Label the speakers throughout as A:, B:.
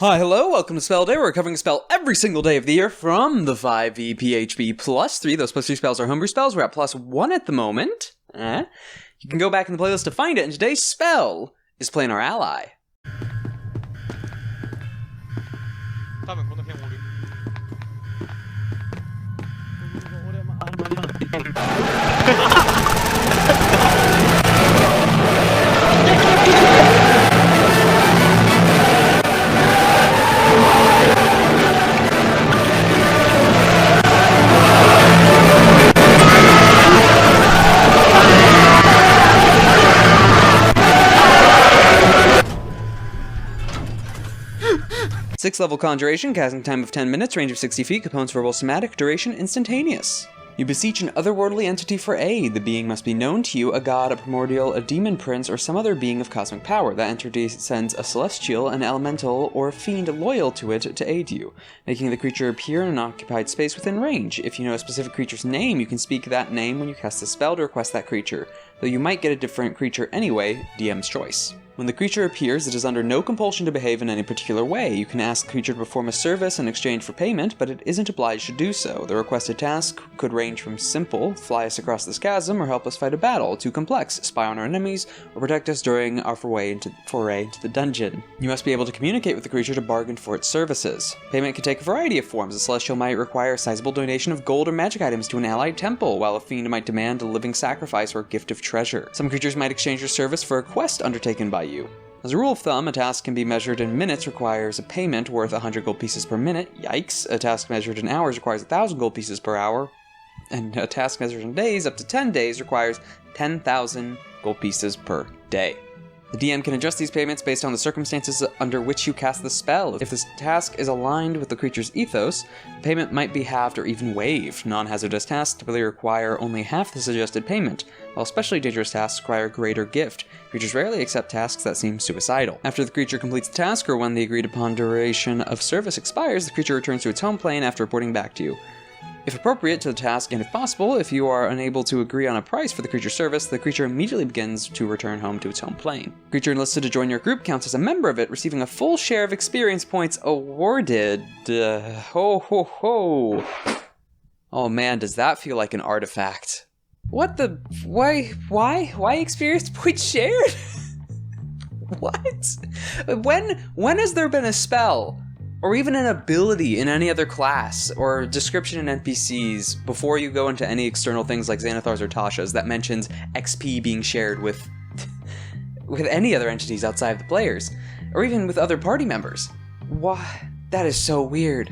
A: Hi, hello, welcome to Spell Day. We're covering a spell every single day of the year from the 5e PHB +3. Those +3 spells are homebrew spells. We're at +1 at the moment. You can go back in the playlist to find it, and today's spell is Planar Ally. Sixth level Conjuration, casting time of 10 minutes, range of 60 feet, components verbal somatic, duration instantaneous. You beseech an otherworldly entity for aid. The being must be known to you, a god, a primordial, a demon prince, or some other being of cosmic power. That entity sends a celestial, an elemental, or a fiend loyal to it to aid you, making the creature appear in an occupied space within range. If you know a specific creature's name, you can speak that name when you cast a spell to request that creature, though you might get a different creature anyway, DM's choice. When the creature appears, it is under no compulsion to behave in any particular way. You can ask the creature to perform a service in exchange for payment, but it isn't obliged to do so. The requested task could range from simple, fly us across this chasm, or help us fight a battle, to complex, spy on our enemies, or protect us during our foray into the dungeon. You must be able to communicate with the creature to bargain for its services. Payment can take a variety of forms. A celestial might require a sizable donation of gold or magic items to an allied temple, while a fiend might demand a living sacrifice or a gift of treasure. Some creatures might exchange their service for a quest undertaken by you. As a rule of thumb, a task can be measured in minutes requires a payment worth 100 gold pieces per minute. Yikes. A task measured in hours requires 1,000 gold pieces per hour. And a task measured in days, up to 10 days, requires 10,000 gold pieces per day. The DM can adjust these payments based on the circumstances under which you cast the spell. If this task is aligned with the creature's ethos, the payment might be halved or even waived. Non-hazardous tasks typically require only half the suggested payment, while especially dangerous tasks require a greater gift. Creatures rarely accept tasks that seem suicidal. After the creature completes the task, or when the agreed-upon duration of service expires, the creature returns to its home plane after reporting back to you. If appropriate to the task, and if possible, if you are unable to agree on a price for the creature's service, the creature immediately begins to return home to its home plane. The creature enlisted to join your group counts as a member of it, receiving a full share of experience points awarded. Ho ho ho. Oh man, does that feel like an artifact. What the? Why experience points shared? What? When has there been a spell, or even an ability in any other class, or description in NPCs, before you go into any external things like Xanathar's or Tasha's, that mentions XP being shared with any other entities outside of the players, or even with other party members? Why? That is so weird.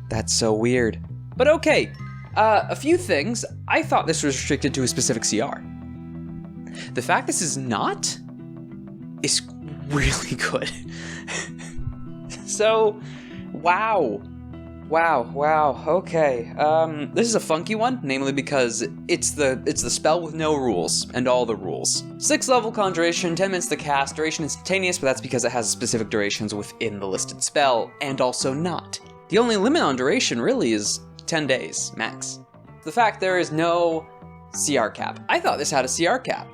A: That's so weird. But okay, a few things. I thought this was restricted to a specific CR. The fact this is not is really good. So, wow, okay. This is a funky one, namely because it's the spell with no rules, and all the rules. 6th level Conjuration, 10 minutes to cast, duration instantaneous, but that's because it has specific durations within the listed spell, and also not. The only limit on duration really is 10 days, max. The fact there is no CR cap. I thought this had a CR cap.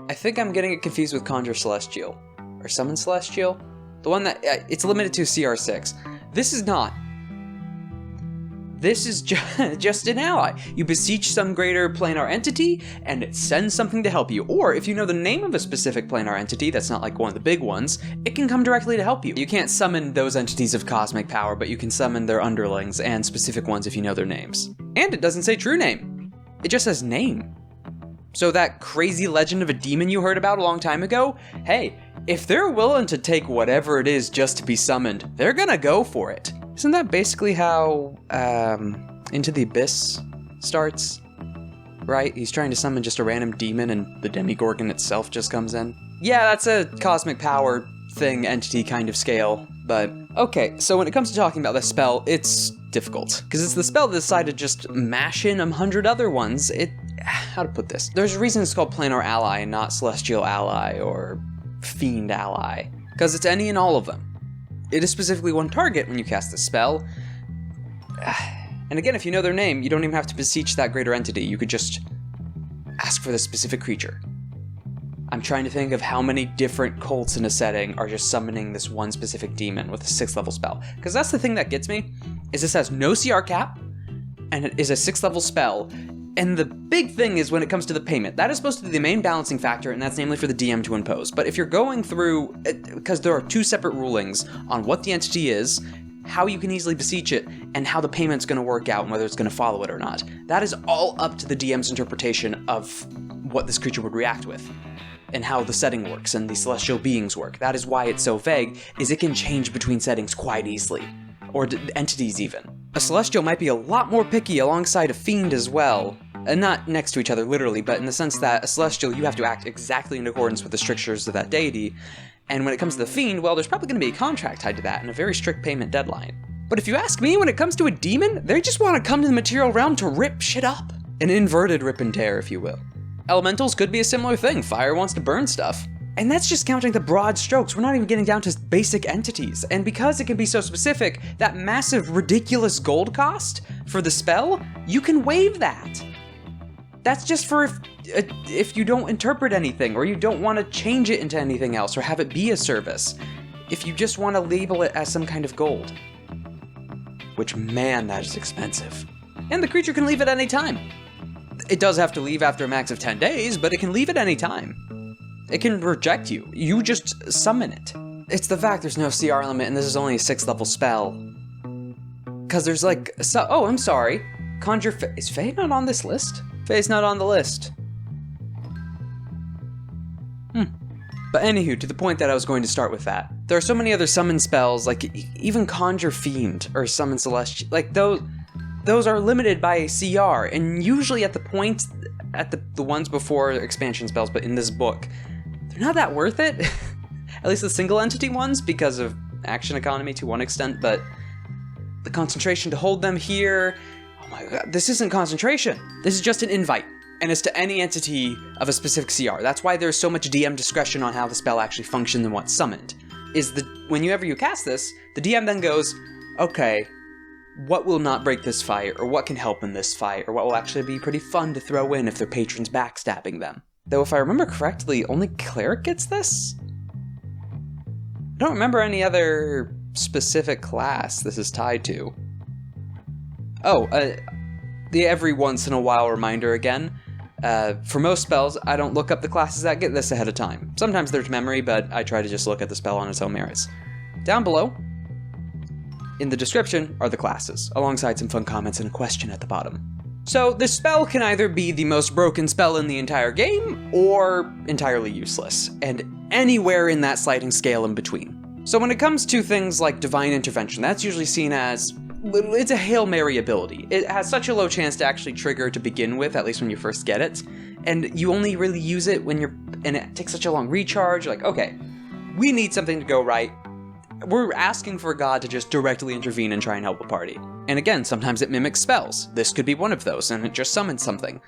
A: I think I'm getting it confused with Conjure Celestial, or Summon Celestial. The one that, it's limited to CR6. This is not. This is just an ally. You beseech some greater planar entity, and it sends something to help you. Or, if you know the name of a specific planar entity that's not like one of the big ones, it can come directly to help you. You can't summon those entities of cosmic power, but you can summon their underlings and specific ones if you know their names. And it doesn't say true name. It just says name. So that crazy legend of a demon you heard about a long time ago, hey, if they're willing to take whatever it is just to be summoned, they're gonna go for it. Isn't that basically how Into the Abyss starts? Right? He's trying to summon just a random demon and the Demigorgon itself just comes in. Yeah, that's a cosmic power thing, entity kind of scale, but okay, so when it comes to talking about this spell, it's difficult, because it's the spell that decided to just mash in 100 other ones. How to put this? There's a reason it's called Planar Ally and not Celestial Ally or Fiend Ally, because it's any and all of them. It is specifically one target when you cast the spell. And again, if you know their name, you don't even have to beseech that greater entity. You could just ask for the specific creature. I'm trying to think of how many different cults in a setting are just summoning this one specific demon with a 6th level spell. Because that's the thing that gets me, is this has no CR cap, and it is a 6th level spell. And the big thing is when it comes to the payment, that is supposed to be the main balancing factor, and that's namely for the DM to impose. But if you're going through, because there are 2 separate rulings on what the entity is, how you can easily beseech it, and how the payment's going to work out and whether it's going to follow it or not. That is all up to the DM's interpretation of what this creature would react with, and how the setting works and the celestial beings work. That is why it's so vague, is it can change between settings quite easily, or entities even. A celestial might be a lot more picky alongside a fiend as well, and not next to each other literally, but in the sense that a celestial, you have to act exactly in accordance with the strictures of that deity, and when it comes to the fiend, well, there's probably going to be a contract tied to that and a very strict payment deadline. But if you ask me, when it comes to a demon, they just want to come to the material realm to rip shit up. An inverted rip and tear, if you will. Elementals could be a similar thing. Fire wants to burn stuff. And that's just counting the broad strokes. We're not even getting down to basic entities. And because it can be so specific, that massive, ridiculous gold cost for the spell, you can waive that. That's just for if you don't interpret anything, or you don't want to change it into anything else, or have it be a service. If you just want to label it as some kind of gold. Which, man, that is expensive. And the creature can leave at any time. It does have to leave after a max of 10 days, but it can leave at any time. It can reject you. You just summon it. It's the fact there's no CR limit and this is only a 6th level spell. Because there's like... oh, I'm sorry. Conjure... Is Fae not on this list? Fae's not on the list. But anywho, to the point that I was going to start with that. There are so many other summon spells, like even Conjure Fiend or Summon Celestial. Like those are limited by a CR, and usually at the point, at the ones before expansion spells, but in this book, they're not that worth it. At least the single entity ones, because of action economy to one extent, but the concentration to hold them here, oh my god, this isn't concentration. This is just an invite, and it's to any entity of a specific CR. That's why there's so much DM discretion on how the spell actually functions and what's summoned. Whenever you cast this, the DM then goes, okay, what will not break this fight, or what can help in this fight, or what will actually be pretty fun to throw in if their patron's backstabbing them. Though if I remember correctly, only Cleric gets this? I don't remember any other specific class this is tied to. Oh, the every once in a while reminder again. For most spells, I don't look up the classes that get this ahead of time. Sometimes there's memory, but I try to just look at the spell on its own merits. Down below, in the description, are the classes, alongside some fun comments and a question at the bottom. So this spell can either be the most broken spell in the entire game, or entirely useless, and anywhere in that sliding scale in between. So when it comes to things like Divine Intervention, that's usually seen as, it's a Hail Mary ability. It has such a low chance to actually trigger to begin with, at least when you first get it, and you only really use it when and it takes such a long recharge, like, okay, we need something to go right. We're asking for God to just directly intervene and try and help the party. And again, sometimes it mimics spells. This could be one of those, and it just summons something.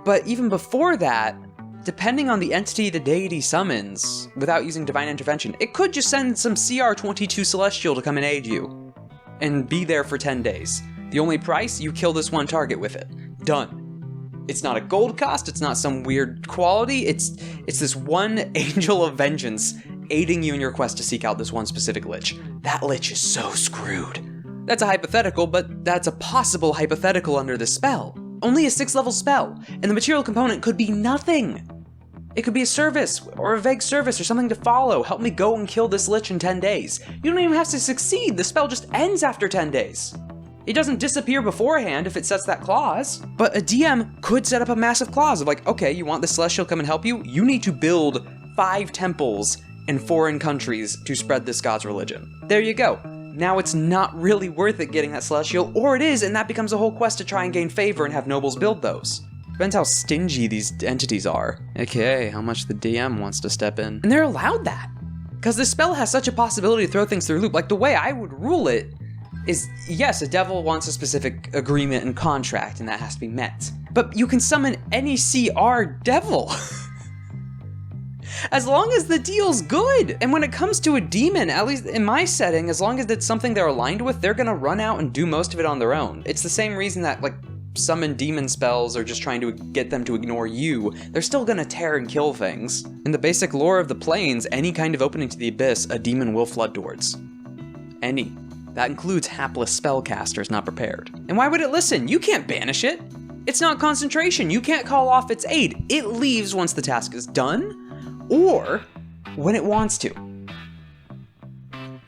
A: But even before that, depending on the entity the deity summons, without using Divine Intervention, it could just send some CR22 Celestial to come and aid you, and be there for 10 days. The only price, you kill this one target with it. Done. It's not a gold cost, it's not some weird quality, it's this one Angel of Vengeance aiding you in your quest to seek out this one specific lich. That lich is so screwed. That's a hypothetical, but that's a possible hypothetical under this spell. Only a 6th level spell, and the material component could be nothing. It could be a service, or a vague service, or something to follow. Help me go and kill this lich in 10 days. You don't even have to succeed, the spell just ends after 10 days. It doesn't disappear beforehand if it sets that clause. But a DM could set up a massive clause of like, okay, you want the Celestial to come and help you? You need to build 5 temples in foreign countries to spread this god's religion. There you go. Now it's not really worth it getting that Celestial, or it is, and that becomes a whole quest to try and gain favor and have nobles build those. Depends how stingy these entities are. Okay, how much the DM wants to step in. And they're allowed that. Because this spell has such a possibility to throw things through a loop. Like the way I would rule it is, yes, a devil wants a specific agreement and contract, and that has to be met. But you can summon any CR devil. As long as the deal's good. And when it comes to a demon, at least in my setting, as long as it's something they're aligned with, they're gonna run out and do most of it on their own. It's the same reason that, like, summon demon spells or just trying to get them to ignore you, they're still gonna tear and kill things. In the basic lore of the planes, any kind of opening to the abyss, a demon will flood towards. Any. That includes hapless spellcasters not prepared. And why would it listen? You can't banish it. It's not concentration. You can't call off its aid. It leaves once the task is done, or when it wants to.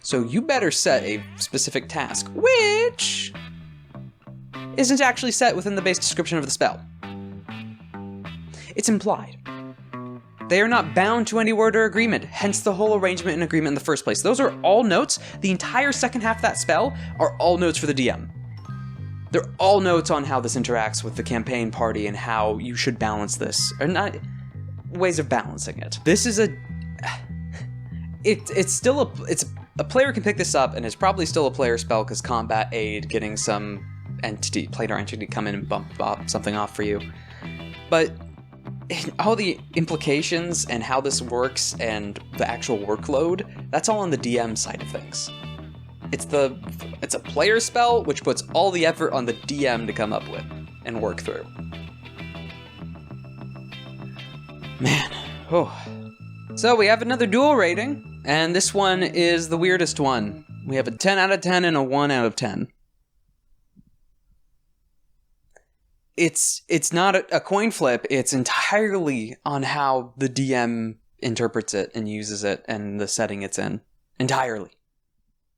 A: So you better set a specific task, which isn't actually set within the base description of the spell. It's implied. They are not bound to any word or agreement, hence the whole arrangement and agreement in the first place. Those are all notes. The entire second half of that spell are all notes for the DM. They're all notes on how this interacts with the campaign party and how you should balance this, or not ways of balancing it. This is it's a player can pick this up, and it's probably still a player spell because combat aid, getting some planar entity come in and bump something off for you. But all the implications and how this works and the actual workload, that's all on the DM side of things. It's a player spell, which puts all the effort on the DM to come up with and work through. Man, oh. So we have another duel rating, and this one is the weirdest one. We have a 10 out of 10 and a 1 out of 10. It's not a coin flip, it's entirely on how the DM interprets it and uses it and the setting it's in. Entirely.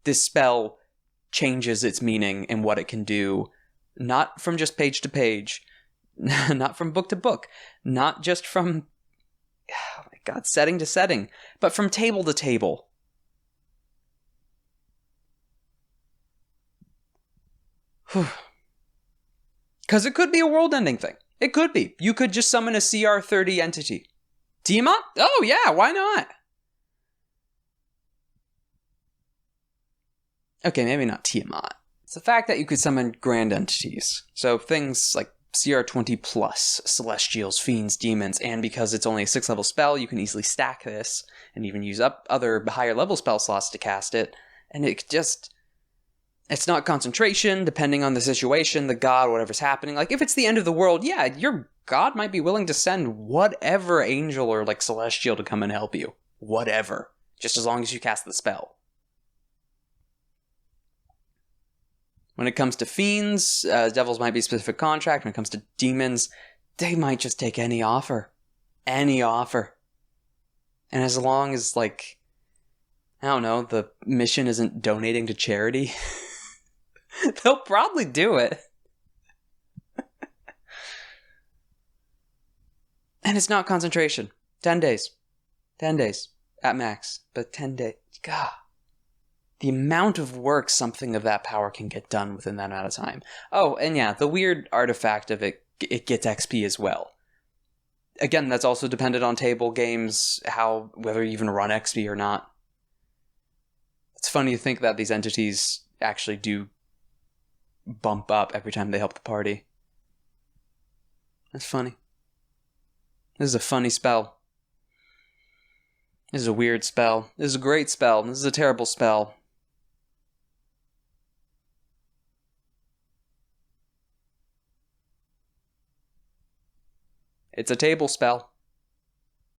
A: This spell changes its meaning and what it can do, not from just page to page, not from book to book, not just from, oh my god, setting to setting, but from table to table. Because it could be a world-ending thing. It could be. You could just summon a CR30 entity. Tiamat? Oh yeah, why not? Okay, maybe not Tiamat. It's the fact that you could summon grand entities. So things like CR20 plus, Celestials, Fiends, Demons, and because it's only a 6th level spell, you can easily stack this and even use up other higher level spell slots to cast it. And it's not concentration, depending on the situation, the god, whatever's happening. Like, if it's the end of the world, yeah, your god might be willing to send whatever angel or, like, celestial to come and help you. Whatever. Just as long as you cast the spell. When it comes to fiends, devils might be a specific contract. When it comes to demons, they might just take any offer. Any offer. And as long as, like, I don't know, the mission isn't donating to charity, they'll probably do it. And it's not concentration. 10 days. 10 days. At max. But 10 days. God. The amount of work something of that power can get done within that amount of time. Oh, and yeah, the weird artifact of it gets XP as well. Again, that's also dependent on table games, whether you even run XP or not. It's funny to think that these entities actually do bump up every time they help the party. That's funny. This is a funny spell. This is a weird spell. This is a great spell. This is a terrible spell. It's a table spell.